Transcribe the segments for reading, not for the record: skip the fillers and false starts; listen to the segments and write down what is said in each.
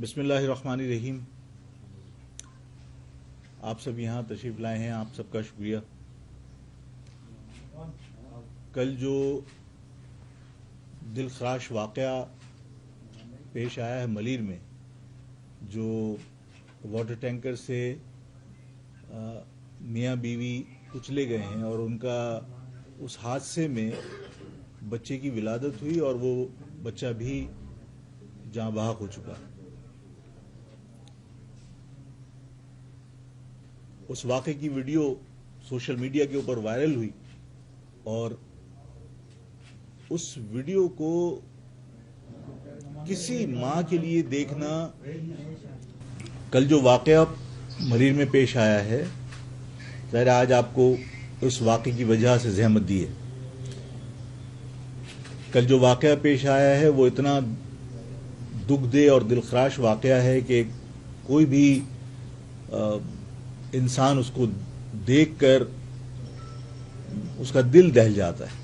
بسم اللہ الرحمن الرحیم. آپ سب یہاں تشریف لائے ہیں، آپ سب کا شکریہ. کل جو دلخراش واقعہ پیش آیا ہے ملیر میں، جو واٹر ٹینکر سے میاں بیوی کچلے گئے ہیں اور ان کا اس حادثے میں بچے کی ولادت ہوئی اور وہ بچہ بھی جاں بحق ہو چکا. اس واقعے کی ویڈیو سوشل میڈیا کے اوپر وائرل ہوئی اور اس ویڈیو کو کسی ماں کے لیے دیکھنا، کل جو واقعہ ملیر میں پیش آیا ہے، ظاہر آج آپ کو اس واقعے کی وجہ سے زحمت دی ہے. کل جو واقعہ پیش آیا ہے وہ اتنا دکھ دہ اور دلخراش واقعہ ہے کہ کوئی بھی انسان اس کو دیکھ کر اس کا دل دہل جاتا ہے.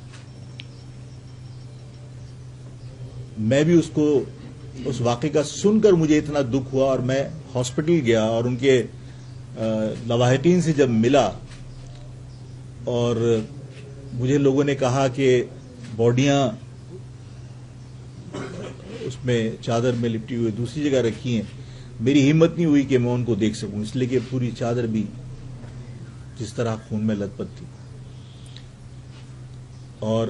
میں بھی اس واقعے کا سن کر مجھے اتنا دکھ ہوا اور میں ہاسپٹل گیا اور ان کے لواحقین سے جب ملا اور مجھے لوگوں نے کہا کہ باڈیاں اس میں چادر میں لپٹی ہوئی دوسری جگہ رکھی ہیں، میری ہمت نہیں ہوئی کہ میں ان کو دیکھ سکوں، اس لیے کہ پوری چادر بھی جس طرح خون میں لت پت تھی. اور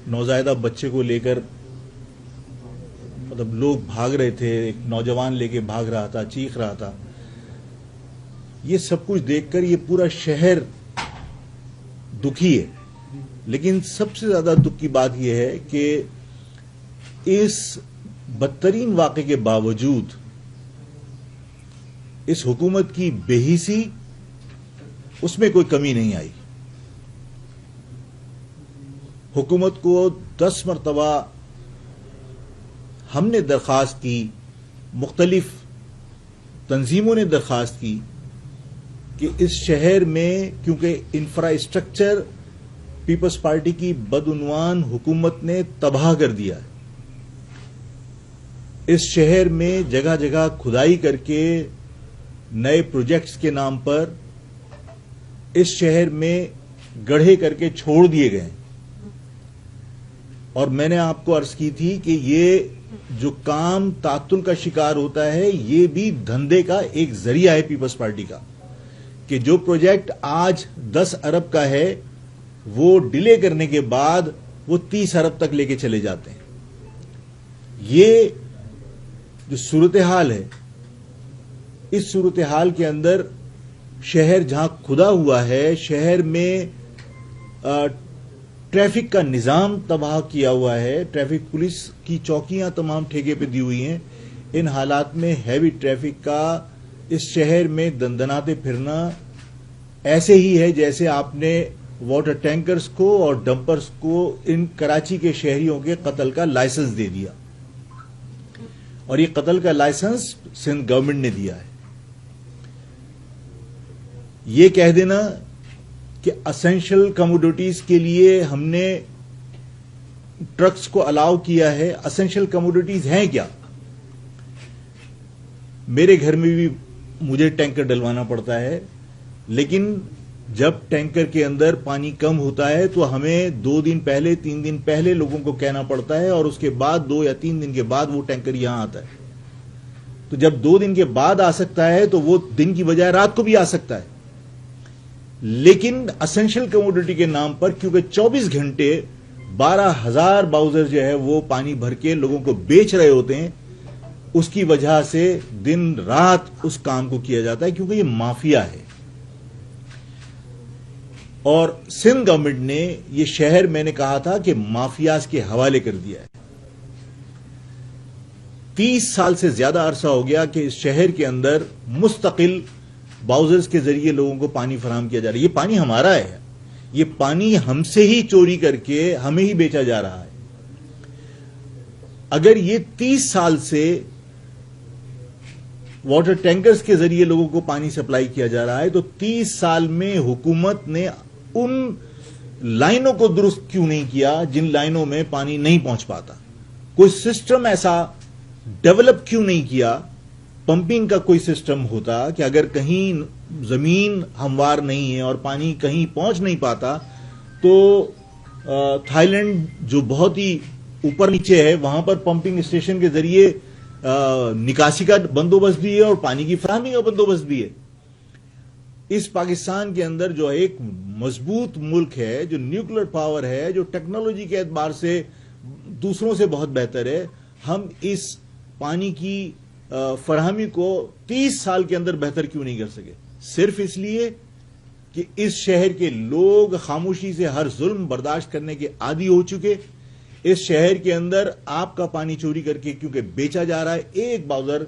نوزائیدہ بچے کو لے کر مطلب لوگ بھاگ رہے تھے، ایک نوجوان لے کے بھاگ رہا تھا، چیخ رہا تھا. یہ سب کچھ دیکھ کر یہ پورا شہر دکھی ہے. لیکن سب سے زیادہ دکھ کی بات یہ ہے کہ اس بدترین واقعے کے باوجود اس حکومت کی بے حسی، اس میں کوئی کمی نہیں آئی. حکومت کو 10 مرتبہ ہم نے درخواست کی، مختلف تنظیموں نے درخواست کی کہ اس شہر میں، کیونکہ انفراسٹرکچر پیپلز پارٹی کی بدعنوان حکومت نے تباہ کر دیا ہے. اس شہر میں جگہ جگہ کھدائی کر کے نئے پروجیکٹس کے نام پر اس شہر میں گڑھے کر کے چھوڑ دیے گئے. اور میں نے آپ کو عرض کی تھی کہ یہ جو کام تعطل کا شکار ہوتا ہے، یہ بھی دھندے کا ایک ذریعہ ہے پیپلز پارٹی کا، کہ جو پروجیکٹ آج 10 ارب کا ہے وہ ڈیلے کرنے کے بعد وہ 30 ارب تک لے کے چلے جاتے ہیں. یہ جو صورتحال ہے، اس صورتحال کے اندر شہر جہاں کھدا ہوا ہے، شہر میں ٹریفک کا نظام تباہ کیا ہوا ہے، ٹریفک پولیس کی چوکیاں تمام ٹھیکے پہ دی ہوئی ہیں. ان حالات میں ہیوی ٹریفک کا اس شہر میں دندناتے پھرنا ایسے ہی ہے جیسے آپ نے واٹر ٹینکرز کو اور ڈمپرز کو ان کراچی کے شہریوں کے قتل کا لائسنس دے دیا. اور یہ قتل کا لائسنس سندھ گورنمنٹ نے دیا ہے. یہ کہہ دینا کہ اسینشل کموڈیٹیز کے لیے ہم نے ٹرکس کو الاؤ کیا ہے. اسینشل کموڈیٹیز ہیں کیا؟ میرے گھر میں بھی مجھے ٹینکر ڈلوانا پڑتا ہے، لیکن جب ٹینکر کے اندر پانی کم ہوتا ہے تو ہمیں 2 دن پہلے 3 دن پہلے لوگوں کو کہنا پڑتا ہے، اور اس کے بعد 2 یا 3 دن کے بعد وہ ٹینکر یہاں آتا ہے. تو جب 2 دن کے بعد آ سکتا ہے تو وہ دن کی بجائے رات کو بھی آ سکتا ہے. لیکن اسینشل کموڈٹی کے نام پر کیونکہ 24 گھنٹے 12,000 باؤزر جو ہے وہ پانی بھر کے لوگوں کو بیچ رہے ہوتے ہیں، اس کی وجہ سے دن رات اس کام کو کیا جاتا ہے، کیونکہ یہ مافیا ہے. اور سندھ گورنمنٹ نے یہ شہر، میں نے کہا تھا کہ مافیاز کے حوالے کر دیا ہے. 30 سال سے زیادہ عرصہ ہو گیا کہ اس شہر کے اندر مستقل باؤزرز کے ذریعے لوگوں کو پانی فراہم کیا جا رہا ہے. یہ پانی ہمارا ہے، یہ پانی ہم سے ہی چوری کر کے ہمیں ہی بیچا جا رہا ہے. اگر یہ 30 سال سے واٹر ٹینکرز کے ذریعے لوگوں کو پانی سپلائی کیا جا رہا ہے تو 30 سال میں حکومت نے ان لائنوں کو درست کیوں نہیں کیا جن لائنوں میں پانی نہیں پہنچ پاتا. کوئی سسٹم ایسا ڈیولپ کیوں نہیں کیا؟ پمپنگ کا کوئی سسٹم ہوتا کہ اگر کہیں زمین ہموار نہیں ہے اور پانی کہیں پہنچ نہیں پاتا تو تھائی لینڈ جو بہت ہی اوپر نیچے ہے وہاں پر پمپنگ اسٹیشن کے ذریعے نکاسی کا بندوبست بھی ہے اور پانی کی فراہمی کا بندوبست بھی ہے. اس پاکستان کے اندر جو ایک مضبوط ملک ہے، جو نیوکلیر پاور ہے، جو ٹیکنالوجی کے اعتبار سے دوسروں سے بہت بہتر ہے، ہم اس پانی کی فراہمی کو 30 سال کے اندر بہتر کیوں نہیں کر سکے؟ صرف اس لیے کہ اس شہر کے لوگ خاموشی سے ہر ظلم برداشت کرنے کے عادی ہو چکے. اس شہر کے اندر آپ کا پانی چوری کر کے کیونکہ بیچا جا رہا ہے، ایک باؤزر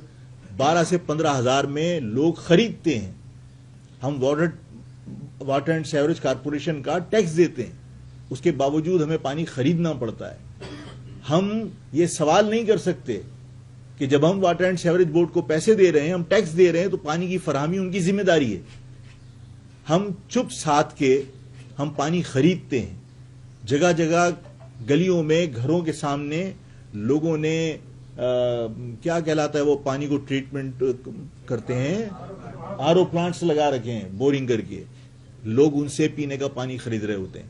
12 سے 15 ہزار میں لوگ خریدتے ہیں. ہم واٹر اینڈ سیوریج کارپوریشن کا ٹیکس دیتے ہیں، اس کے باوجود ہمیں پانی خریدنا پڑتا ہے. ہم یہ سوال نہیں کر سکتے کہ جب ہم واٹر اینڈ سیوریج بورڈ کو پیسے دے رہے ہیں، ہم ٹیکس دے رہے ہیں، تو پانی کی فراہمی ان کی ذمہ داری ہے. ہم چپ ساتھ کے ہم پانی خریدتے ہیں. جگہ جگہ گلیوں میں گھروں کے سامنے لوگوں نے کیا کہلاتا ہے وہ پانی کو ٹریٹمنٹ کرتے ہیں، آر او پلانٹس لگا رکھے ہیں بورنگ کر کے. لوگ ان سے پینے کا پانی خرید رہے ہوتے ہیں.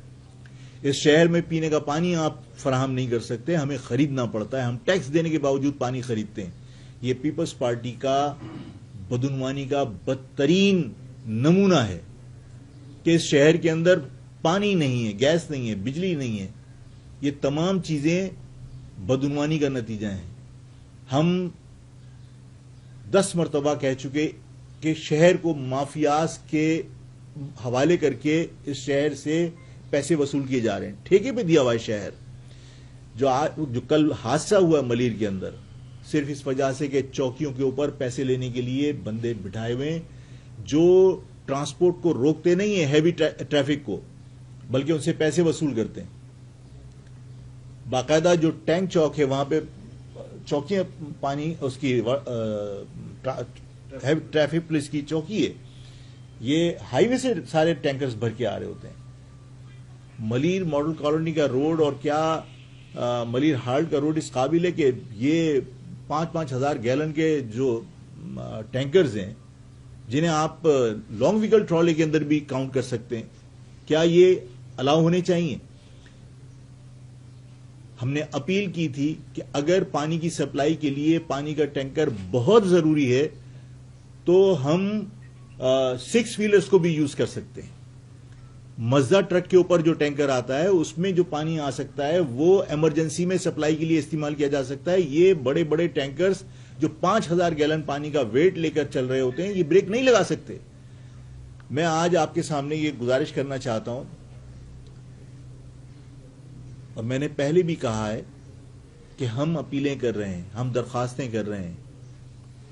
اس شہر میں پینے کا پانی آپ فراہم نہیں کر سکتے، ہمیں خریدنا پڑتا ہے. ہم ٹیکس دینے کے باوجود پانی خریدتے ہیں. یہ پیپلز پارٹی کا بدعنوانی کا بدترین نمونہ ہے کہ اس شہر کے اندر پانی نہیں ہے، گیس نہیں ہے، بجلی نہیں ہے. یہ تمام چیزیں بدعنوانی کا نتیجہ ہیں. ہم 10 مرتبہ کہہ چکے کہ شہر کو مافیاز کے حوالے کر کے اس شہر سے پیسے وصول کیے جا رہے ہیں. ٹھیکے پہ دیا ہوا ہے شہر. جو کل حادثہ ہوا ملیر کے اندر صرف اس وجہ سے کہ چوکیوں کے اوپر پیسے لینے کے لیے بندے بٹھائے ہوئے ہیں جو ٹرانسپورٹ کو روکتے نہیں ہیں، ہیوی ٹریفک کو، بلکہ ان سے پیسے وصول کرتے ہیں. باقاعدہ جو ٹینک چوک ہے وہاں پہ چوکیاں پانی اس کی ٹریفک پولیس کی چوکی ہے. یہ ہائی وے سے سارے ٹینکرز بھر کے آ رہے ہوتے ہیں. ملیر ماڈل کالونی کا روڈ اور کیا ملیر ہالٹ کا روڈ اس قابل ہے کہ یہ 5-5 ہزار گیلن کے جو ٹینکرز ہیں جنہیں آپ لانگ وہیکل ٹرالے کے اندر بھی کاؤنٹ کر سکتے ہیں، کیا یہ الاؤ ہونے چاہیے؟ ہم نے اپیل کی تھی کہ اگر پانی کی سپلائی کے لیے پانی کا ٹینکر بہت ضروری ہے تو ہم 6 ویلرز کو بھی یوز کر سکتے ہیں. مزدہ ٹرک کے اوپر جو ٹینکر آتا ہے اس میں جو پانی آ سکتا ہے وہ ایمرجنسی میں سپلائی کے لیے استعمال کیا جا سکتا ہے. یہ بڑے بڑے ٹینکرز جو 5000 گیلن پانی کا ویٹ لے کر چل رہے ہوتے ہیں یہ بریک نہیں لگا سکتے. میں آج آپ کے سامنے یہ گزارش کرنا چاہتا ہوں، اور میں نے پہلے بھی کہا ہے کہ ہم اپیلیں کر رہے ہیں، ہم درخواستیں کر رہے ہیں،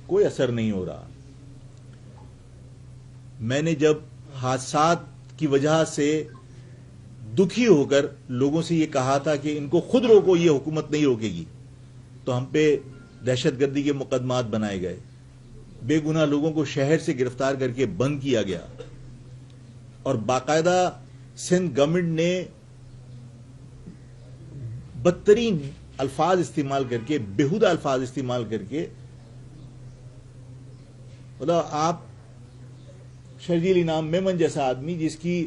کوئی اثر نہیں ہو رہا. میں نے جب حادثات کی وجہ سے دکھی ہو کر لوگوں سے یہ کہا تھا کہ ان کو خود روکو، یہ حکومت نہیں روکے گی، تو ہم پہ دہشت گردی کے مقدمات بنائے گئے. بے گناہ لوگوں کو شہر سے گرفتار کر کے بند کیا گیا، اور باقاعدہ سندھ گورنمنٹ نے بدترین الفاظ استعمال کر کے، بےہودہ الفاظ استعمال کر کے، مطلب آپ شرجیل انعام میمن جیسا آدمی جس کی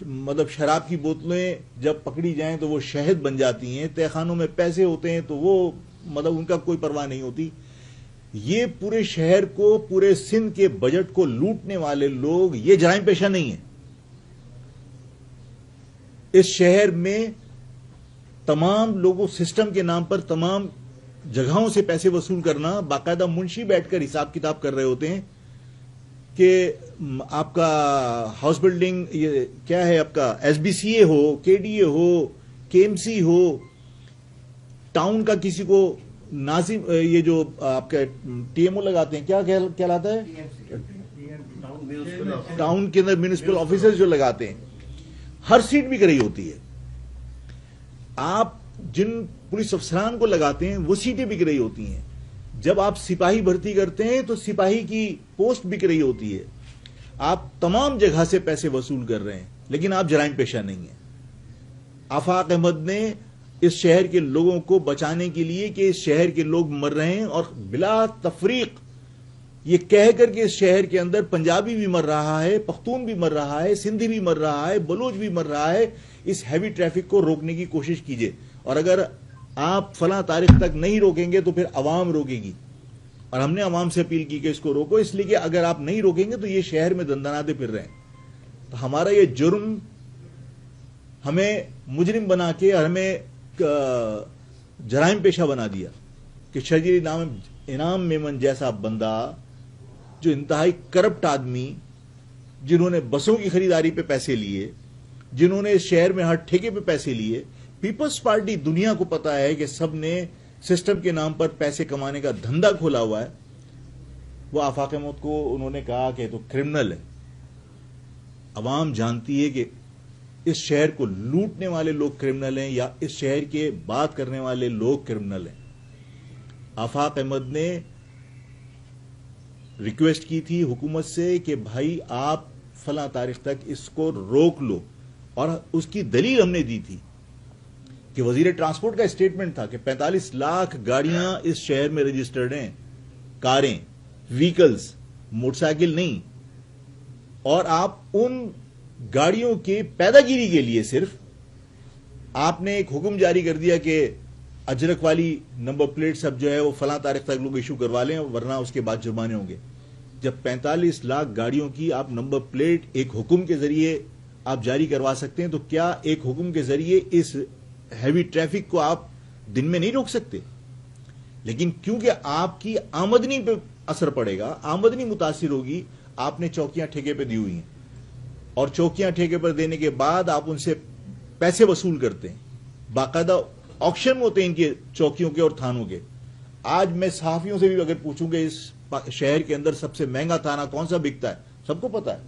مطلب شراب کی بوتلیں جب پکڑی جائیں تو وہ شہد بن جاتی ہیں، تہہ خانوں میں پیسے ہوتے ہیں تو وہ مطلب ان کا کوئی پرواہ نہیں ہوتی. یہ پورے شہر کو، پورے سندھ کے بجٹ کو لوٹنے والے لوگ یہ جرائم پیشہ نہیں ہیں. اس شہر میں تمام لوگوں سسٹم کے نام پر تمام جگہوں سے پیسے وصول کرنا، باقاعدہ منشی بیٹھ کر حساب کتاب کر رہے ہوتے ہیں کہ آپ کا ہاؤس بلڈنگ یہ کیا ہے، آپ کا ایس بی سی اے ہو، کے ڈی اے ہو، کے ایم سی ہو، ٹاؤن کا کسی کو ناظم، یہ جو آپ کا ٹی ایم او لگاتے ہیں کیا کہلاتا ہے، ٹاؤن کے اندر میونسپل آفیسر جو لگاتے ہیں، ہر سیٹ بھی کری ہوتی ہے. آپ جن پولیس افسران کو لگاتے ہیں وہ سیٹیں بک رہی ہوتی ہیں. جب آپ سپاہی بھرتی کرتے ہیں تو سپاہی کی پوسٹ بک رہی ہوتی ہے. آپ تمام جگہ سے پیسے وصول کر رہے ہیں لیکن آپ جرائم پیشہ نہیں ہیں. آفاق احمد نے اس شہر کے لوگوں کو بچانے کے لیے کہ اس شہر کے لوگ مر رہے ہیں، اور بلا تفریق یہ کہہ کر کے اس شہر کے اندر پنجابی بھی مر رہا ہے، پختون بھی مر رہا ہے، سندھی بھی مر رہا ہے، بلوچ بھی مر رہا ہے. اس ہیوی ٹریفک کو روکنے کی کوشش کیجیے، اور اگر آپ فلاں تاریخ تک نہیں روکیں گے تو پھر عوام روکے گی، اور ہم نے عوام سے اپیل کی کہ اس کو روکو، اس لیے کہ اگر آپ نہیں روکیں گے تو یہ شہر میں دندناتے پھر رہے ہیں. تو ہمارا یہ جرم ہمیں مجرم بنا کے اور ہمیں جرائم پیشہ بنا دیا کہ شجری انعام میمن جیسا بندہ، جو انتہائی کرپٹ آدمی، جنہوں نے بسوں کی خریداری پہ پیسے لیے، جنہوں نے اس شہر میں ہر ٹھیکے پہ پیسے لیے. پیپلز پارٹی دنیا کو پتا ہے کہ سب نے سسٹم کے نام پر پیسے کمانے کا دھندا کھولا ہوا ہے. وہ آفاق احمد کو انہوں نے کہا کہ تو کرمنل ہے. عوام جانتی ہے کہ اس شہر کو لوٹنے والے لوگ کرمنل ہیں یا اس شہر کے بات کرنے والے لوگ کرمنل ہیں. آفاق احمد نے ریکویسٹ کی تھی حکومت سے کہ بھائی آپ فلاں تاریخ تک اس کو روک لو، اور اس کی دلیل ہم نے دی تھی کہ وزیر ٹرانسپورٹ کا اسٹیٹمنٹ تھا کہ 45 لاکھ گاڑیاں اس شہر میں رجسٹرڈ ہیں، کاریں، وہیکلز، موٹر سائیکل نہیں، اور آپ ان گاڑیوں کے پیداگیری کے لیے صرف آپ نے ایک حکم جاری کر دیا کہ اجرک والی نمبر پلیٹ سب جو ہے وہ فلاں تاریخ تک لوگ ایشو کروا لیں، ورنہ اس کے بعد جرمانے ہوں گے. جب 45 لاکھ گاڑیوں کی آپ نمبر پلیٹ ایک حکم کے ذریعے آپ جاری کروا سکتے ہیں، تو کیا ایک حکم کے ذریعے اس ہیوی ٹریفک کو آپ دن میں نہیں روک سکتے؟ لیکن کیونکہ آپ کی آمدنی پہ اثر پڑے گا، آمدنی متاثر ہوگی، آپ نے چوکیاں ٹھیکے پہ دی ہوئی ہیں، اور چوکیاں ٹھیکے پر دینے کے بعد آپ ان سے پیسے وصول کرتے ہیں. باقاعدہ آکشن ہوتے ہیں ان کے چوکیوں کے اور تھانوں کے. آج میں صحافیوں سے بھی اگر پوچھوں کہ اس شہر کے اندر سب سے مہنگا تھانہ کون سا بکتا ہے، سب کو پتا ہے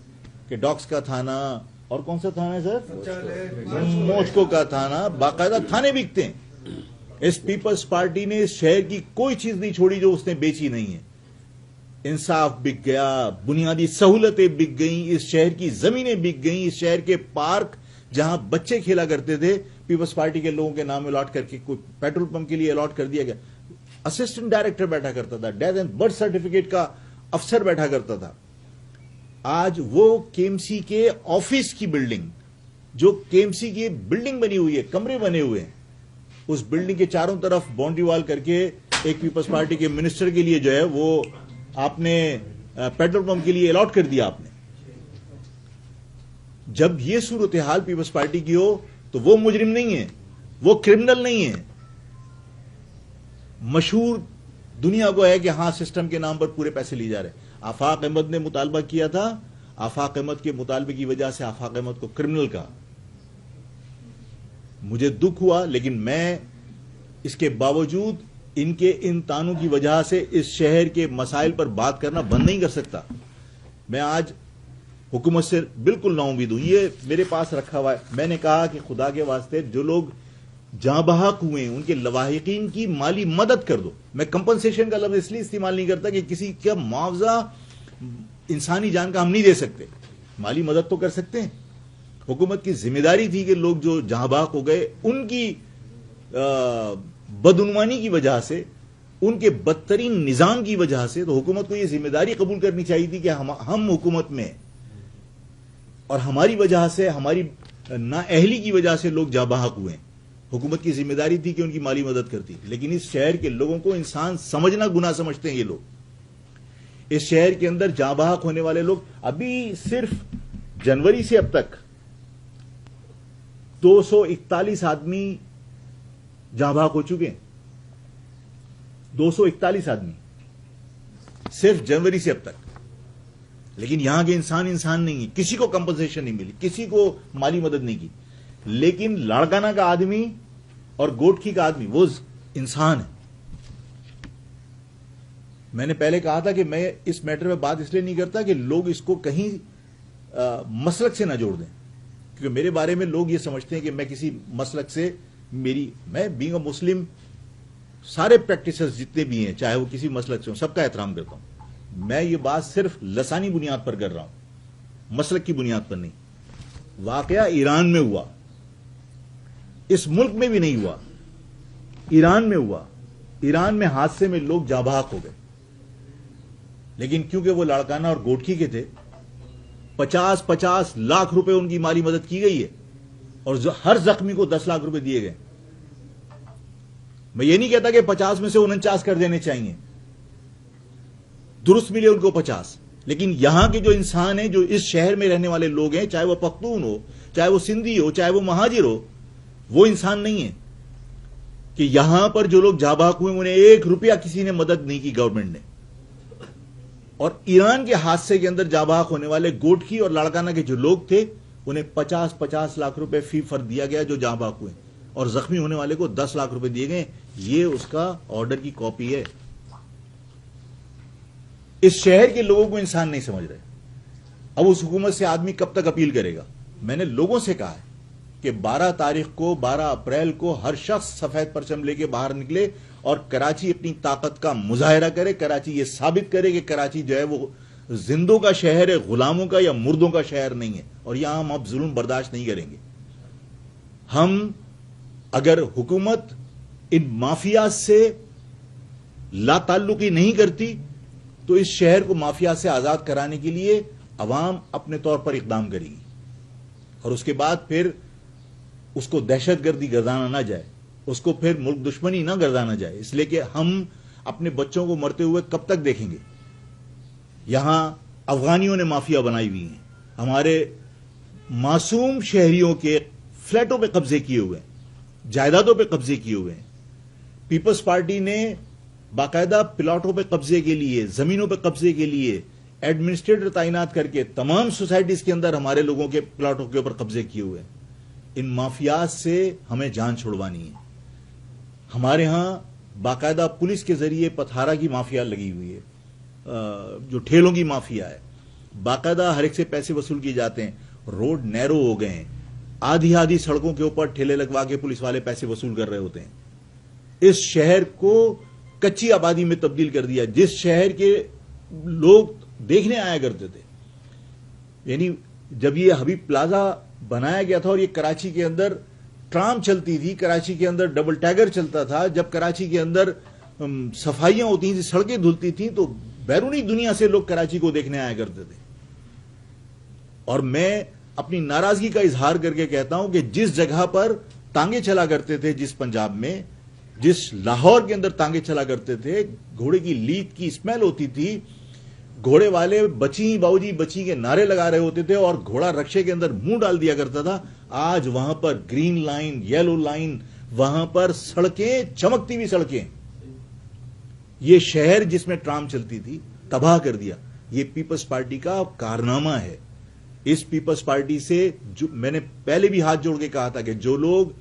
کہ ڈاکس کا تھانہ، اور کون سا تھانہ ہے سر، موچکو کا تھانہ. باقاعدہ تھانے بکتے ہیں. اس پیپلز پارٹی نے اس شہر کی کوئی چیز نہیں چھوڑی جو اس نے بیچی نہیں ہے. انصاف بک گیا، بنیادی سہولتیں بک گئیں، اس شہر کی زمینیں بک گئیں، اس شہر کے پارک جہاں بچے کھیلا کرتے تھے پیپلز پارٹی کے لوگوں کے نام الاٹ کر کے کوئی پیٹرول پمپ کے لیے الاٹ کر دیا گیا. اسسٹنٹ ڈائریکٹر بیٹھا کرتا تھا، ڈیتھ اینڈ برتھ سرٹیفکیٹ کا افسر بیٹھا کرتا تھا. آج وہ کے ایم سی کے آفس کی بلڈنگ، جو کے ایم سی کی بلڈنگ بنی ہوئی ہے، کمرے بنے ہوئے ہیں، اس بلڈنگ کے چاروں طرف باؤنڈری وال کر کے ایک پیپلز پارٹی کے منسٹر کے لیے جو ہے وہ آپ نے پیٹرول پمپ کے لیے الاٹ کر دیا. آپ نے جب یہ صورتحال پیپلز پارٹی کی ہو تو وہ مجرم نہیں ہے، وہ کرمنل نہیں ہے. مشہور دنیا کو ہے کہ ہاں سسٹم کے نام پر پورے پیسے لیے جا رہے ہیں. آفاق احمد نے مطالبہ کیا تھا، آفاق احمد کے مطالبے کی وجہ سے آفاق احمد کو کرمنل کہا. مجھے دکھ ہوا، لیکن میں اس کے باوجود ان کے ان تانوں کی وجہ سے اس شہر کے مسائل پر بات کرنا بند نہیں کر سکتا. میں آج حکومت سے بالکل نا امید ہوں. یہ میرے پاس رکھا ہوا ہے. میں نے کہا کہ خدا کے واسطے جو لوگ جاں بحق ہوئے ہیں ان کے لواحقین کی مالی مدد کر دو. میں کمپنسیشن کا لفظ اس لیے استعمال نہیں کرتا کہ کسی کا معاوضہ انسانی جان کا ہم نہیں دے سکتے، مالی مدد تو کر سکتے ہیں. حکومت کی ذمہ داری تھی کہ لوگ جو جاں بحق ہو گئے ان کی بدعنوانی کی وجہ سے، ان کے بدترین نظام کی وجہ سے، تو حکومت کو یہ ذمہ داری قبول کرنی چاہیے تھی کہ ہم حکومت میں، اور ہماری وجہ سے، ہماری نااہلی کی وجہ سے لوگ جاں بحق ہوئے ہیں. حکومت کی ذمہ داری تھی کہ ان کی مالی مدد کرتی. لیکن اس شہر کے لوگوں کو انسان سمجھنا گناہ سمجھتے ہیں یہ لوگ. اس شہر کے اندر جاں بحق ہونے والے لوگ ابھی صرف جنوری سے اب تک 241 آدمی جاں بحق ہو چکے ہیں. 241 آدمی صرف جنوری سے اب تک. لیکن یہاں کے انسان نہیں ہے، کسی کو کمپنسیشن نہیں ملی، کسی کو مالی مدد نہیں کی. لیکن لاڑکانہ کا آدمی اور گوٹکی کا آدمی وہ انسان ہے. میں نے پہلے کہا تھا کہ میں اس میٹر میں بات اس لیے نہیں کرتا کہ لوگ اس کو کہیں مسلک سے نہ جوڑ دیں، کیونکہ میرے بارے میں لوگ یہ سمجھتے ہیں کہ میں کسی مسلک سے، میں بینگ اے مسلم سارے پریکٹسز جتنے بھی ہیں چاہے وہ کسی مسلک سے ہوں سب کا احترام کرتا ہوں. میں یہ بات صرف لسانی بنیاد پر کر رہا ہوں، مسلک کی بنیاد پر نہیں. واقعہ ایران میں ہوا، اس ملک میں بھی نہیں ہوا. ایران میں ہوا. ایران میں حادثے میں لوگ جاں بحق ہو گئے, لیکن کیونکہ وہ لاڑکانہ اور گوٹھی کے تھے, 50 لاکھ روپے ان کی مالی مدد کی گئی ہے, اور ہر زخمی کو 10 لاکھ روپے دیے گئے. میں یہ نہیں کہتا کہ 50 میں سے 49 کر دینے چاہیے, درست ملے ان کو 50, لیکن یہاں کے جو انسان ہیں, جو اس شہر میں رہنے والے لوگ ہیں, چاہے وہ پختون ہو, چاہے وہ سندھی ہو, چاہے وہ مہاجر ہو, وہ انسان نہیں ہے کہ یہاں پر جو لوگ جاں بحق ہوئے انہیں 1 روپیہ کسی نے مدد نہیں کی گورنمنٹ نے. اور ایران کے حادثے کے اندر جاں بحق ہونے والے گوٹھی اور لاڑکانہ کے جو لوگ تھے انہیں 50 لاکھ روپے فی فرد دیا گیا جو جاں بحق ہوئے, اور زخمی ہونے والے کو 10 لاکھ روپے دیے گئے. یہ اس کا آرڈر کی کاپی ہے. اس شہر کے لوگوں کو انسان نہیں سمجھ رہے. اب اس حکومت سے آدمی کب تک اپیل کرے گا؟ میں نے لوگوں سے کہا ہے کہ 12 اپریل کو ہر شخص سفید پرچم لے کے باہر نکلے اور کراچی اپنی طاقت کا مظاہرہ کرے. کراچی یہ ثابت کرے کہ کراچی جو ہے وہ زندوں کا شہر ہے, غلاموں کا یا مردوں کا شہر نہیں ہے, اور یہاں ہم اب ظلم برداشت نہیں کریں گے. ہم اگر حکومت ان مافیا سے لا تعلقی نہیں کرتی تو اس شہر کو مافیا سے آزاد کرانے کے لیے عوام اپنے طور پر اقدام کرے گی, اور اس کے بعد پھر اس کو دہشت گردی گردانا نہ جائے, اس کو پھر ملک دشمنی نہ گردانا جائے, اس لیے کہ ہم اپنے بچوں کو مرتے ہوئے کب تک دیکھیں گے. یہاں افغانیوں نے مافیا بنائی ہوئی ہیں, ہمارے معصوم شہریوں کے فلیٹوں پہ قبضے کیے ہوئے ہیں, جائیدادوں پہ قبضے کیے ہوئے ہیں. پیپلز پارٹی نے باقاعدہ پلاٹوں پہ قبضے کے لیے, زمینوں پہ قبضے کے لیے ایڈمنسٹریٹر تعینات کر کے تمام سوسائٹیز کے اندر ہمارے لوگوں کے پلاٹوں کے اوپر قبضے کیے ہوئے ہیں. ان مافیات سے ہمیں جان چھڑوانی ہے. ہمارے ہاں باقاعدہ پولیس کے ذریعے پتھارا کی مافیا لگی ہوئی ہے, جو ٹھیلوں کی مافیا ہے. باقاعدہ ہر ایک سے پیسے وصول کیے جاتے ہیں. روڈ نیرو ہو گئے ہیں, آدھی سڑکوں کے اوپر ٹھیلے لگوا کے پولیس والے پیسے وصول کر رہے ہوتے ہیں. اس شہر کو کچی آبادی میں تبدیل کر دیا, جس شہر کے لوگ دیکھنے آیا کرتے تھے. یعنی جب یہ حبیب پلازا بنایا گیا تھا اور یہ کراچی کے اندر ٹرام چلتی تھی, کراچی کے اندر ڈبل ٹیگر چلتا تھا, جب کراچی کے اندر صفائیاں ہوتی تھیں, سڑکیں دھلتی تھیں, تو بیرونی دنیا سے لوگ کراچی کو دیکھنے آیا کرتے تھے. اور میں اپنی ناراضگی کا اظہار کر کے کہتا ہوں کہ جس جگہ پر تانگے چلا کرتے تھے, جس پنجاب میں, جس لاہور کے اندر تانگے چلا کرتے تھے, گھوڑے کی لیت کی اسمیل ہوتی تھی, گھوڑے والے بچی باؤجی بچی کے نعرے لگا رہے ہوتے تھے اور گھوڑا رکشے کے اندر منہ ڈال دیا کرتا تھا. آج وہاں پر گرین لائن, یلو لائن, وہاں پر سڑکیں, چمکتی ہوئی سڑکیں. یہ شہر جس میں ٹرام چلتی تھی تباہ کر دیا. یہ پیپلز پارٹی کا کارنامہ ہے. اس پیپلز پارٹی سے جو میں نے پہلے بھی ہاتھ جوڑ کے کہا تھا کہ جو لوگ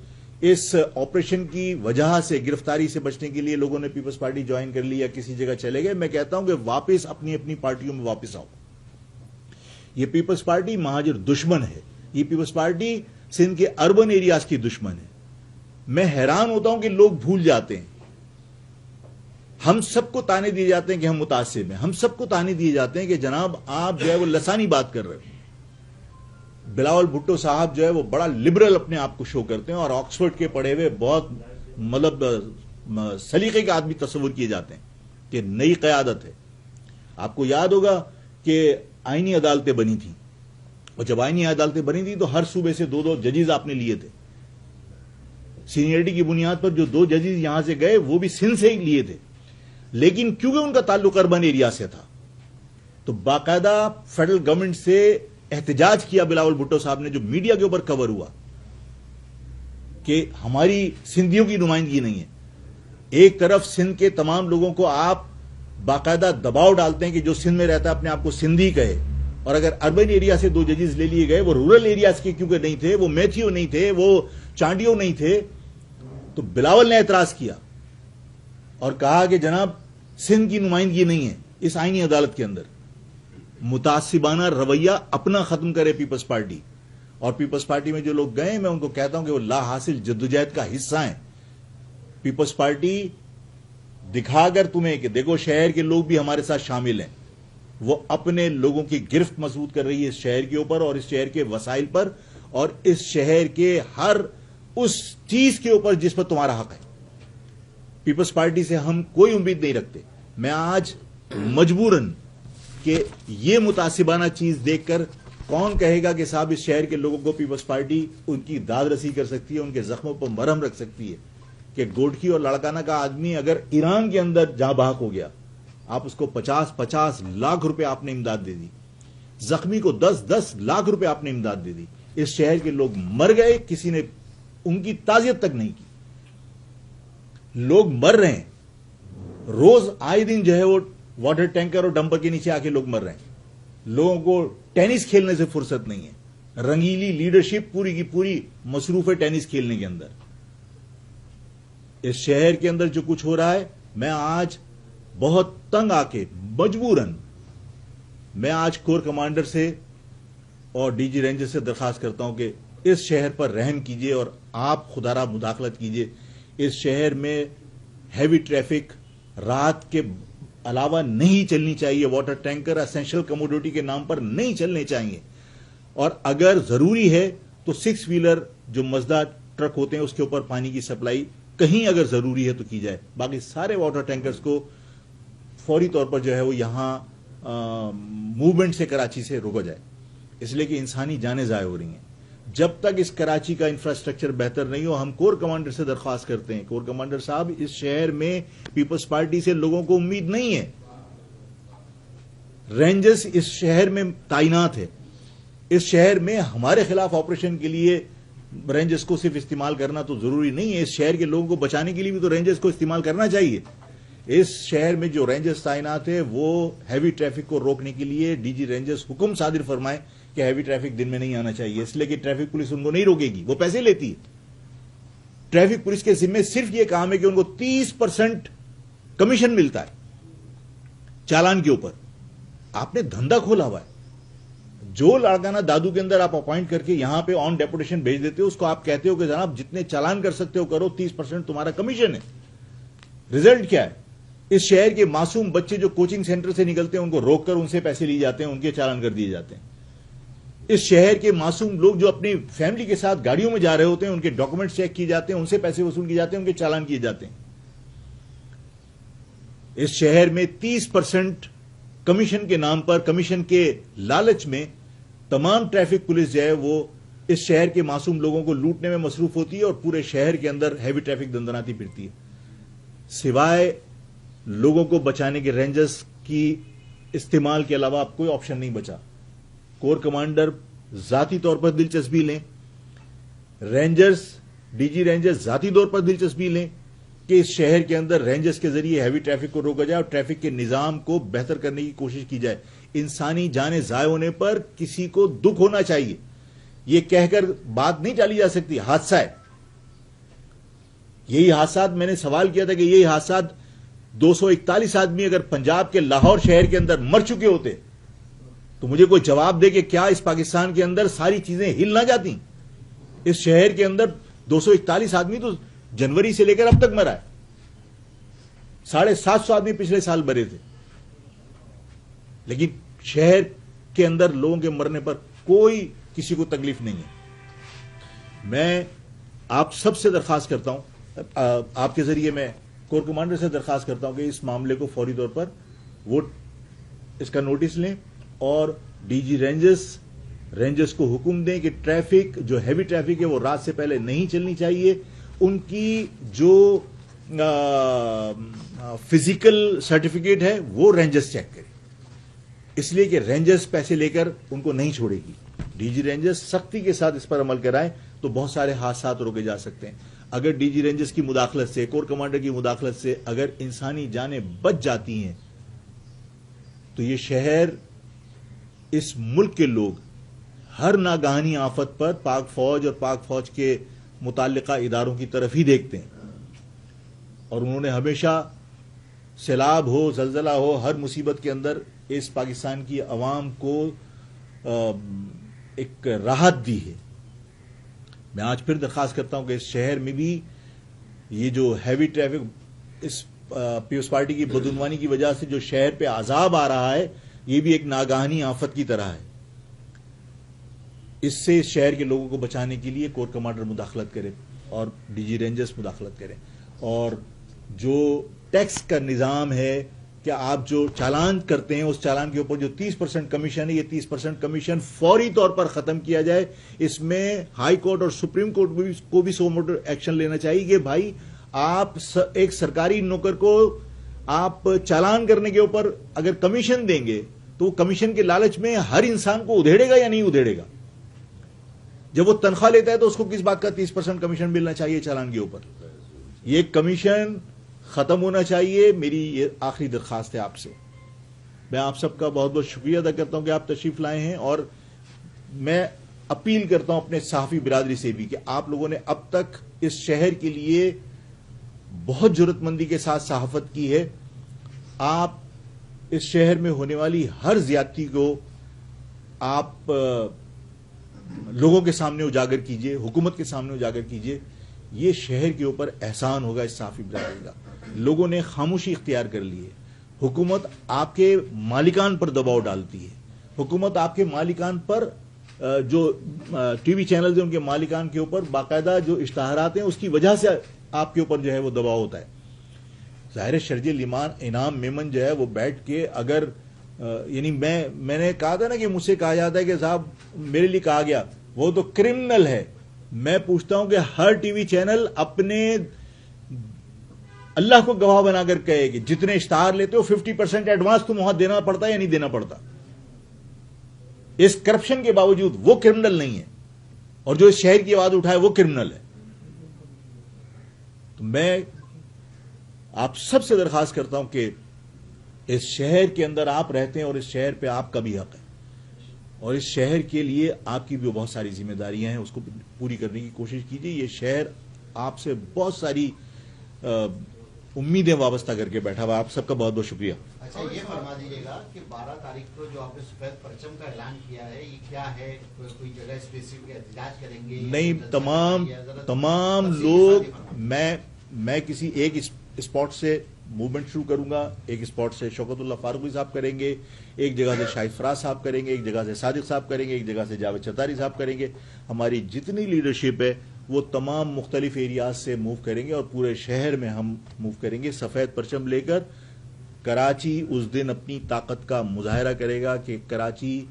اس آپریشن کی وجہ سے, گرفتاری سے بچنے کے لیے لوگوں نے پیپلز پارٹی جوائن کر لی یا کسی جگہ چلے گئے, میں کہتا ہوں کہ واپس اپنی اپنی پارٹیوں میں واپس آؤ. یہ پیپلز پارٹی مہاجر دشمن ہے. یہ پیپلز پارٹی سندھ کے اربن ایریاز کی دشمن ہے. میں حیران ہوتا ہوں کہ لوگ بھول جاتے ہیں. ہم سب کو تانے دیے جاتے ہیں کہ ہم متعصب ہیں, ہم سب کو تانے دیے جاتے ہیں کہ جناب آپ جو ہے وہ لسانی بات کر رہے ہو. بلاول بھٹو صاحب جو ہے وہ بڑا لبرل اپنے آپ کو شو کرتے ہیں اور آکسفورڈ کے پڑھے ہوئے بہت مطلب سلیقے کے آدمی تصور کیے جاتے ہیں کہ نئی قیادت ہے. آپ کو یاد ہوگا کہ آئینی عدالتیں بنی تھیں, اور جب آئینی عدالتیں بنی تھیں تو ہر صوبے سے 2 ججز آپ نے لیے تھے. سینئرٹی کی بنیاد پر جو 2 ججز یہاں سے گئے وہ بھی سندھ سے ہی لیے تھے, لیکن کیونکہ ان کا تعلق اربن ایریا سے تھا تو باقاعدہ فیڈرل گورنمنٹ سے احتجاج کیا بلاول بھٹو صاحب نے, جو میڈیا کے اوپر کور ہوا کہ ہماری سندھیوں کی نمائندگی نہیں ہے. ایک طرف سندھ کے تمام لوگوں کو آپ باقاعدہ دباؤ ڈالتے ہیں کہ جو سندھ میں رہتا ہے اپنے آپ کو سندھی کہے, اور اگر اربن ایریا سے 2 ججز لے لیے گئے, وہ رورل ایریاز کے کیونکہ نہیں تھے, وہ میتھیو نہیں تھے, وہ چانڈیو نہیں تھے, تو بلاول نے اعتراض کیا اور کہا کہ جناب سندھ کی نمائندگی نہیں ہے اس آئینی عدالت کے اندر. متعصبانہ رویہ اپنا ختم کرے پیپلز پارٹی. اور پیپلز پارٹی میں جو لوگ گئے, میں ان کو کہتا ہوں کہ وہ لا حاصل جدوجہد کا حصہ ہیں. پیپلز پارٹی دکھا کر تمہیں کہ دیکھو شہر کے لوگ بھی ہمارے ساتھ شامل ہیں, وہ اپنے لوگوں کی گرفت مضبوط کر رہی ہے اس شہر کے اوپر اور اس شہر کے وسائل پر اور اس شہر کے ہر اس چیز کے اوپر جس پر تمہارا حق ہے. پیپلز پارٹی سے ہم کوئی امید نہیں رکھتے. میں آج مجبوراً کہ یہ متعصبانہ چیز دیکھ کر کون کہے گا کہ صاحب اس شہر کے لوگوں کو پیپلز پارٹی ان کی داد رسی کر سکتی ہے, ان کے زخموں پر مرہم رکھ سکتی ہے, کہ گوٹکی اور لڑکانہ کا آدمی اگر ایران کے اندر جہاں بحق ہو گیا, آپ اس کو 50 لاکھ روپے آپ نے امداد دے دی, زخمی کو 10 لاکھ روپے آپ نے امداد دے دی. اس شہر کے لوگ مر گئے, کسی نے ان کی تعزیت تک نہیں کی. لوگ مر رہے ہیں روز, آئے دن جو ہے وہ واٹر ٹینکر اور ڈمپر کے نیچے آ کے لوگ مر رہے ہیں. لوگوں کو ٹینس کھیلنے سے فرصت نہیں ہے. رنگیلی لیڈرشپ پوری کی پوری مصروف ہے ٹینس کھیلنے کے اندر. اس شہر کے اندر جو کچھ ہو رہا ہے, میں آج بہت تنگ آ کے مجبوراً میں آج کور کمانڈر سے اور ڈی جی رینجر سے درخواست کرتا ہوں کہ اس شہر پر رحم کیجیے اور آپ خدا را مداخلت کیجیے. اس شہر میں ہیوی ٹریفک رات کے علاوہ نہیں چلنی چاہیے. واٹر ٹینکر اسینشل کموڈیٹی کے نام پر نہیں چلنے چاہیے, اور اگر ضروری ہے تو 6 ویلر جو مزدا ٹرک ہوتے ہیں اس کے اوپر پانی کی سپلائی کہیں اگر ضروری ہے تو کی جائے. باقی سارے واٹر ٹینکرز کو فوری طور پر جو ہے وہ یہاں موومنٹ سے کراچی سے روکا جائے, اس لیے کہ انسانی جانیں ضائع ہو رہی ہیں. جب تک اس کراچی کا انفراسٹرکچر بہتر نہیں ہو, ہم کور کمانڈر سے درخواست کرتے ہیں, کور کمانڈر صاحب اس شہر میں پیپلز پارٹی سے لوگوں کو امید نہیں ہے. رینجرز اس شہر میں تعینات ہے. اس شہر میں ہمارے خلاف آپریشن کے لیے رینجرز کو صرف استعمال کرنا تو ضروری نہیں ہے, اس شہر کے لوگوں کو بچانے کے لیے بھی تو رینجرز کو استعمال کرنا چاہیے. اس شہر میں جو رینجرز تعینات ہے وہ ہیوی ٹریفک کو روکنے کے لیے ڈی جی رینجرز حکم صادر فرمائے کہ ہیوی ٹریفک دن میں نہیں آنا چاہیے, اس لیے کہ ٹریفک پولیس ان کو نہیں روکے گی, وہ پیسے لیتی ہے. ٹریفک پولیس کے ذمہ صرف یہ کام ہے کہ ان کو 30% کمیشن ملتا ہے چالان کے اوپر. آپ نے دھندا کھولا ہوا ہے. جو لڑکانہ دادو کے اندر آپ اپوائنٹ کر کے یہاں پہ آن ڈیپوٹیشن بھیج دیتے ہو, اس کو آپ کہتے ہو کہ جناب جتنے چالان کر سکتے ہو کرو, 30% تمہارا کمیشن ہے. ریزلٹ کیا ہے؟ اس شہر کے معصوم بچے جو کوچنگ سینٹر سے نکلتے ہیں ان کو روک کر ان سے پیسے لیے جاتے ہیں, ان کے چالان کر دیے جاتے ہیں. اس شہر کے معصوم لوگ جو اپنی فیملی کے ساتھ گاڑیوں میں جا رہے ہوتے ہیں, ان کے ڈاکومنٹ چیک کیے جاتے ہیں, ان سے پیسے وصول کیے جاتے ہیں, ان کے چالان کیے جاتے ہیں. اس شہر میں 30% کمیشن کے نام پر, کمیشن کے لالچ میں تمام ٹریفک پولیس جو ہے وہ اس شہر کے معصوم لوگوں کو لوٹنے میں مصروف ہوتی ہے اور پورے شہر کے اندر ہیوی ٹریفک دندناتی پھرتی ہے. سوائے لوگوں کو بچانے کے رینجرز کی استعمال کے علاوہ اب کوئی آپشن نہیں بچا. کور کمانڈر ذاتی طور پر دلچسپی لیں, رینجرز ڈی جی رینجرز ذاتی طور پر دلچسپی لیں کہ اس شہر کے اندر رینجرز کے ذریعے ہیوی ٹریفک کو روکا جائے اور ٹریفک کے نظام کو بہتر کرنے کی کوشش کی جائے. انسانی جانیں ضائع ہونے پر کسی کو دکھ ہونا چاہیے, یہ کہہ کر بات نہیں ٹالی جا سکتی. حادثہ ہے, یہی حادثات, میں نے سوال کیا تھا کہ یہی حادثات 241 آدمی اگر پنجاب کے لاہور شہر کے اندر مر چکے ہوتے تو مجھے کوئی جواب دے کہ کیا اس پاکستان کے اندر ساری چیزیں ہل نہ جاتی؟ اس شہر کے اندر 241 آدمی تو جنوری سے لے کر اب تک مرا ہے. 750 آدمی پچھلے سال مرے تھے, لیکن شہر کے اندر لوگوں کے مرنے پر کوئی کسی کو تکلیف نہیں ہے. میں آپ سب سے درخواست کرتا ہوں, آپ کے ذریعے میں کور کمانڈر سے درخواست کرتا ہوں کہ اس معاملے کو فوری طور پر وہ اس کا نوٹس لیں اور ڈی جی رینجرز کو حکم دیں کہ ٹریفک جو ہیوی ٹریفک ہے وہ رات سے پہلے نہیں چلنی چاہیے. ان کی جو فزیکل سرٹیفکیٹ ہے وہ رینجرز چیک کریں, اس لیے کہ رینجرز پیسے لے کر ان کو نہیں چھوڑے گی. ڈی جی رینجرز سختی کے ساتھ اس پر عمل کرائیں تو بہت سارے حادثات روکے جا سکتے ہیں. اگر ڈی جی رینجرز کی مداخلت سے, کور کمانڈر کی مداخلت سے اگر انسانی جانیں بچ جاتی ہیں تو یہ شہر, اس ملک کے لوگ ہر ناگہانی آفت پر پاک فوج اور پاک فوج کے متعلقہ اداروں کی طرف ہی دیکھتے ہیں, اور انہوں نے ہمیشہ سیلاب ہو, زلزلہ ہو, ہر مصیبت کے اندر اس پاکستان کی عوام کو ایک راحت دی ہے. میں آج پھر درخواست کرتا ہوں کہ اس شہر میں بھی یہ جو ہیوی ٹریفک, اس پیپلز پارٹی کی بدعنوانی کی وجہ سے جو شہر پہ عذاب آ رہا ہے, یہ بھی ایک ناگہانی آفت کی طرح ہے. اس سے شہر کے لوگوں کو بچانے کے لیے کور کمانڈر مداخلت کرے اور ڈی جی رینجرز مداخلت کریں. اور جو ٹیکس کا نظام ہے کہ آپ جو چالان کرتے ہیں اس چالان کے اوپر جو 30% کمیشن ہے، یہ 30% کمیشن فوری طور پر ختم کیا جائے. اس میں ہائی کورٹ اور سپریم کورٹ کو بھی سو موٹو ایکشن لینا چاہیے کہ بھائی آپ ایک سرکاری نوکر کو آپ چالان کرنے کے اوپر اگر کمیشن دیں گے تو کمیشن کے لالچ میں ہر انسان کو ادھیڑے گا یا نہیں ادھیڑے گا؟ جب وہ تنخواہ لیتا ہے تو اس کو کس بات کا 30% کمیشن ملنا چاہیے چالان کے اوپر؟ یہ کمیشن ختم ہونا چاہیے. میری یہ آخری درخواست ہے آپ سے. میں آپ سب کا بہت بہت شکریہ ادا کرتا ہوں کہ آپ تشریف لائے ہیں، اور میں اپیل کرتا ہوں اپنے صحافی برادری سے بھی کہ آپ لوگوں نے اب تک اس شہر کے لیے بہت جرات مندی کے ساتھ صحافت کی ہے. آپ اس شہر میں ہونے والی ہر زیادتی کو آپ لوگوں کے سامنے اجاگر کیجئے، حکومت کے سامنے اجاگر کیجئے. یہ شہر کے اوپر احسان ہوگا اس صحافی برادری کا. لوگوں نے خاموشی اختیار کر لی ہے. حکومت آپ کے مالکان پر دباؤ ڈالتی ہے. حکومت آپ کے مالکان پر جو ٹی وی چینلز ہیں ان کے مالکان کے اوپر باقاعدہ جو اشتہارات ہیں اس کی وجہ سے آپ کے اوپر جو ہے وہ دباؤ ہوتا ہے. ظاہر شرجیل انعام میمن جو ہے وہ بیٹھ کے اگر یعنی میں نے کہا تھا نا کہ مجھ سے کہا جاتا ہے کہ صاحب میرے لیے کہا گیا وہ تو کرمنل ہے. میں پوچھتا ہوں کہ ہر ٹی وی چینل اپنے اللہ کو گواہ بنا کر کہے کہ جتنے اشتہار لیتے ہو 50% ایڈوانس تم وہاں دینا پڑتا ہے یا نہیں دینا پڑتا؟ اس کرپشن کے باوجود وہ کرمنل نہیں ہے، اور جو اس شہر کی آواز اٹھائے وہ کرمنل ہے. تو میں آپ سب سے درخواست کرتا ہوں کہ اس شہر کے اندر آپ رہتے ہیں اور اس شہر پہ آپ کا بھی حق ہے، اور اس شہر کے لیے آپ کی بھی بہت ساری ذمہ داریاں ہیں، اس کو پوری کرنے کی کوشش کیجیے. یہ شہر آپ سے بہت ساری امیدیں وابستہ کر کے بیٹھا ہوا. آپ سب کا بہت بہت شکریہ. اچھا یہ فرما دیجیے گا کہ 12 تاریخ کو جو آپ نے سفید پرچم کا اعلان کیا ہے یہ کیا ہے؟ کوئی جگہ اسپیسیفک احتجاج کریں گے؟ نہیں، تمام لوگ میں کسی ایک اسپاٹ سے موومنٹ شروع کروں گا. ایک اسپاٹ سے شوکت اللہ فاروقی صاحب کریں گے، ایک جگہ سے شاہد فراز صاحب کریں گے، ایک جگہ سے صادق صاحب کریں گے، ایک جگہ سے جاوید چتاری صاحب کریں گے. ہماری جتنی لیڈرشپ ہے وہ تمام مختلف ایریاز سے موو کریں گے اور پورے شہر میں ہم موو کریں گے سفید پرچم لے کر. کراچی اس دن اپنی طاقت کا مظاہرہ کرے گا کہ کراچی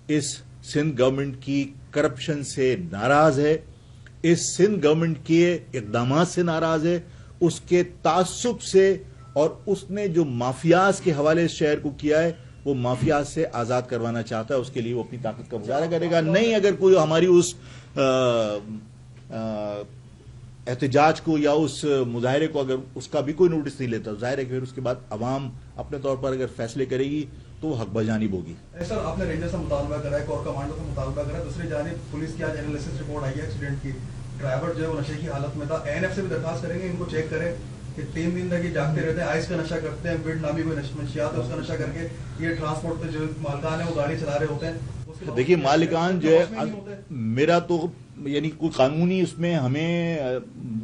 اس سندھ گورنمنٹ کی کرپشن سے ناراض ہے، اس سندھ گورنمنٹ کے اقدامات سے ناراض ہے، اس کے تعصب سے، اور اس نے جو مافیاز کے حوالے اس شہر کو کیا ہے وہ مافیاز سے آزاد کروانا چاہتا ہے. اس کے لیے وہ اپنی طاقت کا مظاہرہ کرے گا. نہیں اگر کوئی ہماری اس احتجاج کو یا اس مظاہرے کو اگر اس کا بھی کوئی نوٹس نہیں لیتا، ظاہر ہے کہ پھر اس کے بعد عوام اپنے طور پر اگر فیصلے کرے گی تو وہ حق بجانب ہوگی. سر آپ نے رینجر سے مطالبہ کرا ہے، کور کمانڈو سے مطالبہ کرا ہے، دوسری جانب پولیس کی آج اینالیسس رپورٹ آئی ہے ایکسیڈنٹ کی، ڈرائیور جو ہے وہ نشے کی حالت میں تھا. این ایف سے بھی درخواست کریں گے ان کو چیک کریں کہ 3 دن تک یہ جاگتے رہتے ہیں، آئس کا نشہ کرتے ہیں، بیڈ نامی کوئی منشیات ہے اس کا نشہ کر کے یہ ٹرانسپورٹ پہ جو مالکان ہیں وہ گاڑی چلا رہے ہوتے ہیں. دیکھیے مالکان جو ہے، میرا تو یعنی کوئی قانونی اس میں ہمیں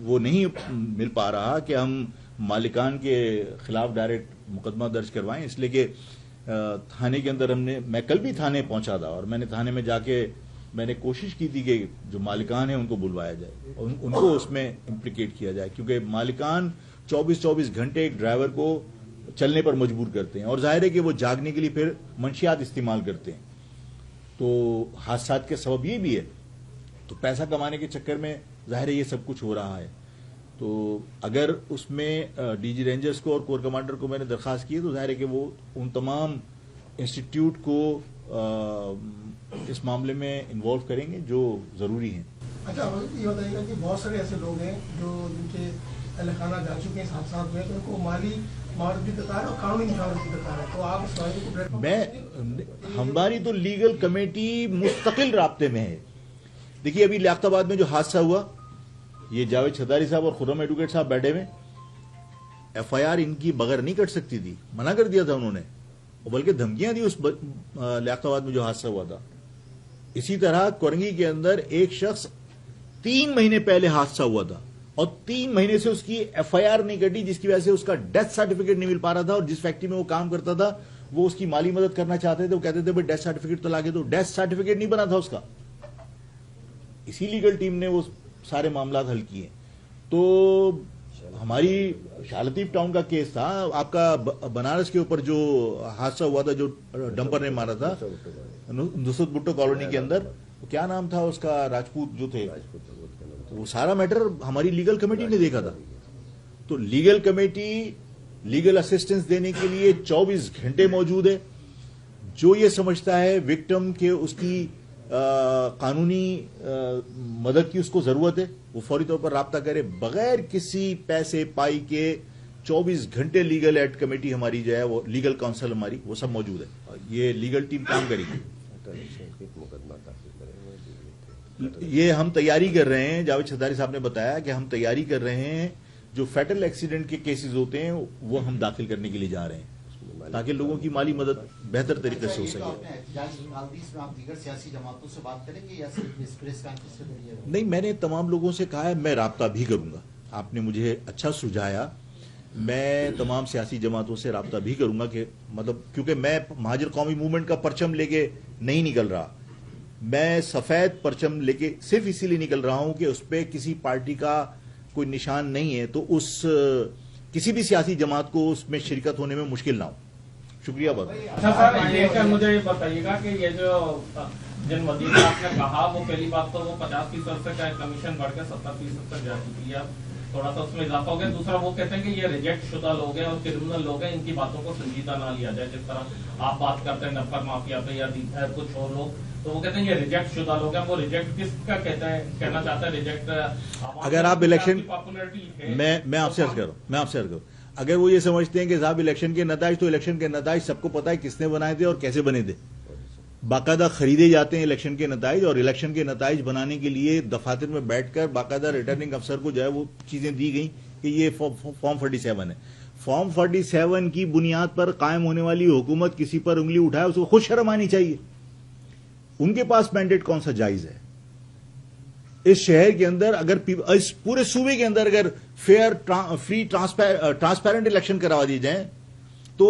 وہ نہیں مل پا رہا کہ ہم مالکان کے خلاف ڈائریکٹ مقدمہ درج کروائیں، اس لیے کہ تھانے کے اندر میں کل بھی تھانے پہنچا تھا اور میں نے تھانے میں جا کے میں نے کوشش کی تھی کہ جو مالکان ہیں ان کو بلوایا جائے اور ان کو اس میں امپلیکیٹ کیا جائے، کیونکہ مالکان 24 گھنٹے ایک ڈرائیور کو چلنے پر مجبور کرتے ہیں اور ظاہر ہے کہ وہ جاگنے کے لیے پھر منشیات استعمال کرتے ہیں. تو حادثات کے سبب یہ بھی ہے. تو پیسہ کمانے کے چکر میں ظاہر ہے یہ سب کچھ ہو رہا ہے. تو اگر اس میں ڈی جی رینجرز کو اور کور کمانڈر کو میں نے درخواست کی ہے تو ظاہر ہے کہ وہ ان تمام انسٹیٹیوٹ کو اس معاملے میں انوالو کریں گے جو ضروری ہیں. اچھا یہ بتائیے گا کہ بہت سارے ایسے لوگ ہیں جو جن کے اہل خانہ جا چکے ہیں حادثات میں، تو ان کو مالی معاوضہ بھی درکار ہے اور قانونی معاوضہ بھی درکار ہے، تو آپ اس بارے کو ہماری تو لیگل کمیٹی مستقل رابطے میں ہے. دیکھیے ابھی لیاقت آباد میں جو حادثہ ہوا، یہ جاوید چتاری صاحب اور خرم ایڈوکیٹ صاحب بیٹھے ہوئے، ایف آئی آر ان کی بغیر نہیں کٹ سکتی تھی، منع کر دیا تھا انہوں نے، اور بلکہ دھمکیاں دی اس لیاقت آباد میں جو حادثہ ہوا تھا. اسی طرح کورنگی کے اندر ایک شخص 3 مہینے پہلے حادثہ ہوا تھا اور 3 مہینے سے اس کی ایف آئی آر نہیں کٹی، جس کی وجہ سے اس کا ڈیتھ سرٹیفکیٹ نہیں مل پا رہا تھا. اور جس فیکٹری میں وہ کام کرتا تھا وہ اس کی مالی مدد کرنا چاہتے تھے، وہ کہتے تھے بھائی ڈیتھ سرٹیفکیٹ تو لاگے، تو ڈیتھ سرٹیفکیٹ نہیں بنا تھا اس کا. اسی لیگل ٹیم نے وہ سارے معاملات حل کیے. تو ہماری شاہ-لطیف ٹاؤن کا کیس تھا آپ کا بنارس کے اوپر جو حادثہ ہوا تھا جو ڈمپر نے مارا تھا نصرت بھٹو کالونی کے اندر، کیا نام تھا اس کا، راجپوت جو تھے، وہ سارا میٹر ہماری لیگل کمیٹی نے دیکھا تھا. تو لیگل کمیٹی لیگل اسسٹنس دینے کے لیے 24 گھنٹے موجود ہے. جو یہ سمجھتا ہے وکٹم کہ اس کی قانونی مدد کی اس کو ضرورت ہے، وہ فوری طور پر رابطہ کرے بغیر کسی پیسے پائی کے. 24 گھنٹے لیگل ایڈ کمیٹی ہماری جو ہے وہ لیگل کاؤنسل ہماری وہ سب موجود ہے. یہ لیگل ٹیم کام کرے گی. یہ ہم تیاری کر رہے ہیں، جاوید چھتاری صاحب نے بتایا کہ ہم تیاری کر رہے ہیں. جو فیٹل ایکسیڈنٹ کے کیسز ہوتے ہیں وہ ہم داخل کرنے کے لیے جا رہے ہیں تاکہ لوگوں کی مالی مدد بہتر طریقے سے ہو سکے. نہیں، میں نے تمام لوگوں سے کہا ہے میں رابطہ بھی کروں گا. آپ نے مجھے اچھا سجھایا، میں تمام سیاسی جماعتوں سے رابطہ بھی کروں گا کہ مطلب کیونکہ میں مہاجر قومی موومنٹ کا پرچم لے کے نہیں نکل رہا، میں سفید پرچم لے کے صرف اسی لیے نکل رہا ہوں کہ اس پہ کسی پارٹی کا کوئی نشان نہیں ہے تو اس کسی بھی سیاسی جماعت کو اس میں شرکت ہونے میں مشکل نہ ہو. شکریہ بہت. اچھا سر، یہ مجھے یہ بتائیے گا کہ یہ جو جن وزیر آپ نے کہا وہ پہلی بات تو وہ 50% سے کمیشن بڑھ کے 70% تک جا چکی ہے، تھوڑا سا اس میں اضافہ ہو گیا. دوسرا وہ کہتے ہیں کہ یہ ریجیکٹ شدہ لوگ ہیں اور کرمنل لوگ ہیں، ان کی باتوں کو سنجیدہ نہ لیا جائے. جس طرح آپ بات کرتے ہیں نفر مافیا پہ یا کچھ اور لوگ، تو وہ کہتے ہیں یہ ریجیکٹ شدہ لوگ ہیں. وہ ریجیکٹ کس کا کہنا چاہتا ہے؟ ریجیکٹ اگر آپ الیکشن میں آپ سے عرض کروں اگر وہ یہ سمجھتے ہیں کہ صاحب الیکشن کے نتائج، تو الیکشن کے نتائج سب کو پتا ہے کس نے بنائے تھے اور کیسے بنے تھے. باقاعدہ خریدے جاتے ہیں الیکشن کے نتائج، اور الیکشن کے نتائج بنانے کے لیے دفاتر میں بیٹھ کر باقاعدہ ریٹرننگ افسر کو جو ہے وہ چیزیں دی گئیں کہ یہ فارم 47 ہے. فارم 47 کی بنیاد پر قائم ہونے والی حکومت کسی پر انگلی اٹھائے اس کو خود شرم آنی چاہیے. ان کے پاس مینڈیٹ کون سا جائز ہے؟ اس شہر کے اندر اگر اس پورے صوبے کے اندر اگر فیئر فری ٹرانسپیرنٹ الیکشن کروا دیے جائیں تو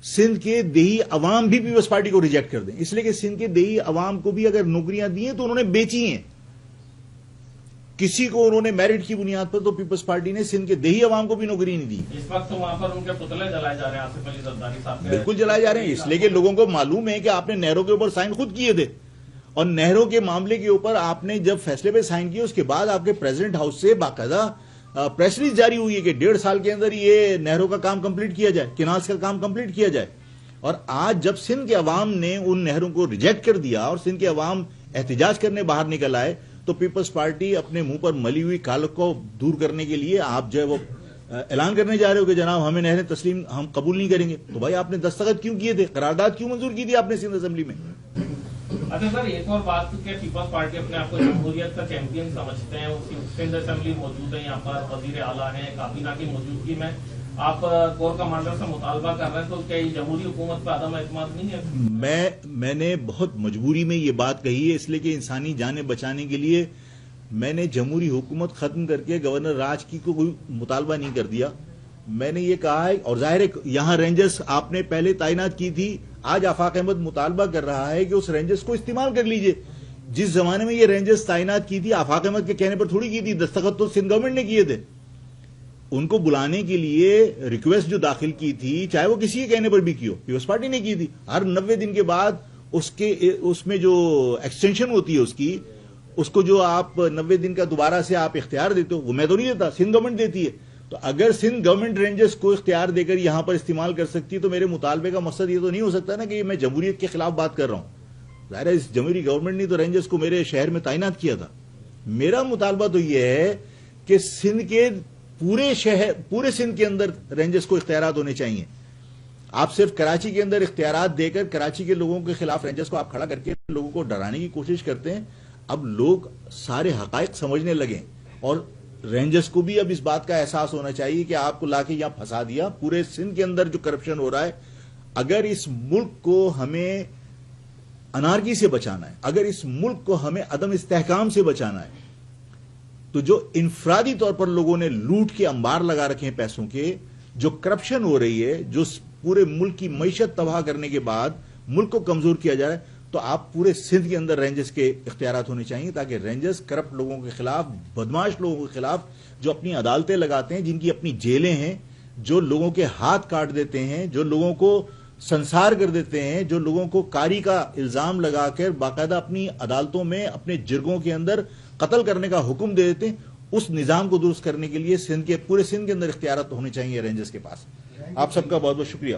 سندھ کے دیہی عوام بھی پیپلز پارٹی کو ریجیکٹ کر دیں. اس لیے کہ سندھ کے دیہی عوام کو بھی اگر نوکریاں دی ہیں تو انہوں نے بیچی ہیں. کسی کو انہوں نے میرٹ کی بنیاد پر، تو پیپلز پارٹی نے سندھ کے دیہی عوام کو بھی نوکری نہیں دی. اس وقت وہاں پر ان کے پتلے جلائے جا رہے ہیں آصف علی زرداری صاحب کے. بالکل جلائے جا رہے ہیں، اس لیے کہ لوگوں کو معلوم ہے کہ آپ نے نہروں کے اوپر سائن خود کیے تھے، اور نہروں کے معاملے کے اوپر آپ نے جب فیصلے پہ سائن کیے اس کے بعد آپ کے پریزیڈنٹ ہاؤس سے باقاعدہ پریس ریلیز جاری ہوئی ہے کہ 1.5 سال کے اندر یہ نہروں کا کام کمپلیٹ کیا جائے، کینالز کا کام کمپلیٹ کیا جائے. اور آج جب سندھ کے عوام نے ان نہروں کو ریجیکٹ کر دیا اور سندھ کے عوام احتجاج کرنے باہر نکل آئے، تو پیپلز پارٹی اپنے منہ پر ملی ہوئی کالک کو دور کرنے کے لیے آپ جو ہے وہ اعلان کرنے جا رہے ہو کہ جناب ہمیں نہریں تسلیم ہم قبول نہیں کریں گے. تو بھائی آپ نے دستخط کیوں کیے تھے؟ قرارداد کیوں منظور کی تھی آپ نے سندھ اسمبلی میں؟ اچھا سر، ایک اور بات کہ پیپلز پارٹی اپنے آپ کو جمہوریت کا چیمپئن سمجھتے ہیں. سندھ اسمبلی موجود ہے، یہاں پر وزیر اعلیٰ ہیں، کابینہ کی موجودگی میں آپ کور کمانڈر سے مطالبہ کر رہے ہیں، تو کیا جمہوری حکومت پہ عدم اعتماد نہیں ہے؟ میں نے بہت مجبوری میں یہ بات کہی ہے، اس لیے کہ انسانی جانیں بچانے کے لیے میں نے جمہوری حکومت ختم کر کے گورنر راج کی کوئی مطالبہ نہیں کر دیا. میں نے یہ کہا ہے، اور ظاہر ہے یہاں رینجرز آپ نے پہلے تعینات کی تھی، آج آفاق احمد مطالبہ کر رہا ہے کہ اس رینجرز کو استعمال کر لیجئے. جس زمانے میں یہ رینجرز تعینات کی تھی آفاق احمد کے کہنے پر تھوڑی کی تھی، دستخط تو سندھ گورنمنٹ نے کیے تھے. ان کو بلانے کے لیے ریکویسٹ جو داخل کی تھی، چاہے وہ کسی کے کہنے پر بھی کی ہو، پیپلز پارٹی نے کی تھی. ہر 90 دن کے بعد اس میں جو ایکسٹینشن ہوتی ہے اس کو جو آپ 90 دن کا دوبارہ سے آپ اختیار دیتے ہو، وہ میں تو نہیں دیتا، سندھ گورنمنٹ دیتی ہے. تو اگر سندھ گورنمنٹ رینجرز کو اختیار دے کر یہاں پر استعمال کر سکتی ہے تو میرے مطالبے کا مقصد یہ تو نہیں ہو سکتا نا کہ میں جمہوریت کے خلاف بات کر رہا ہوں. ظاہر ہے اس جمہوری گورنمنٹ نے تو رینجرز کو میرے شہر میں تعینات کیا تھا. میرا مطالبہ تو یہ ہے کہ سندھ کے پورے سندھ کے اندر رینجرز کو اختیارات ہونے چاہیے. آپ صرف کراچی کے اندر اختیارات دے کر کراچی کے لوگوں کے خلاف رینجرز کو آپ کھڑا کر کے لوگوں کو ڈرانے کی کوشش کرتے ہیں. اب لوگ سارے حقائق سمجھنے لگے، اور رینجرز کو بھی اب اس بات کا احساس ہونا چاہیے کہ آپ کو لا کے یہاں پھنسا دیا. پورے سندھ کے اندر جو کرپشن ہو رہا ہے، اگر اس ملک کو ہمیں انارکی سے بچانا ہے، اگر اس ملک کو ہمیں عدم استحکام سے بچانا ہے، تو جو انفرادی طور پر لوگوں نے لوٹ کے انبار لگا رکھے ہیں پیسوں کے، جو کرپشن ہو رہی ہے، جو پورے ملک کی معیشت تباہ کرنے کے بعد ملک کو کمزور کیا جا رہا ہے، تو آپ پورے سندھ کے اندر رینجرز کے اختیارات ہونے چاہیے تاکہ رینجرز کرپٹ لوگوں کے خلاف، بدماش لوگوں کے خلاف جو اپنی عدالتیں لگاتے ہیں، جن کی اپنی جیلیں ہیں، جو لوگوں کے ہاتھ کاٹ دیتے ہیں، جو لوگوں کو سنسار کر دیتے ہیں، جو لوگوں کو کاری کا الزام لگا کر باقاعدہ اپنی عدالتوں میں اپنے جرگوں کے اندر قتل کرنے کا حکم دے دیتے ہیں، اس نظام کو درست کرنے کے لیے پورے سندھ کے اندر اختیارات ہونے چاہیے رینجرز کے پاس. آپ سب کا بہت بہت شکریہ.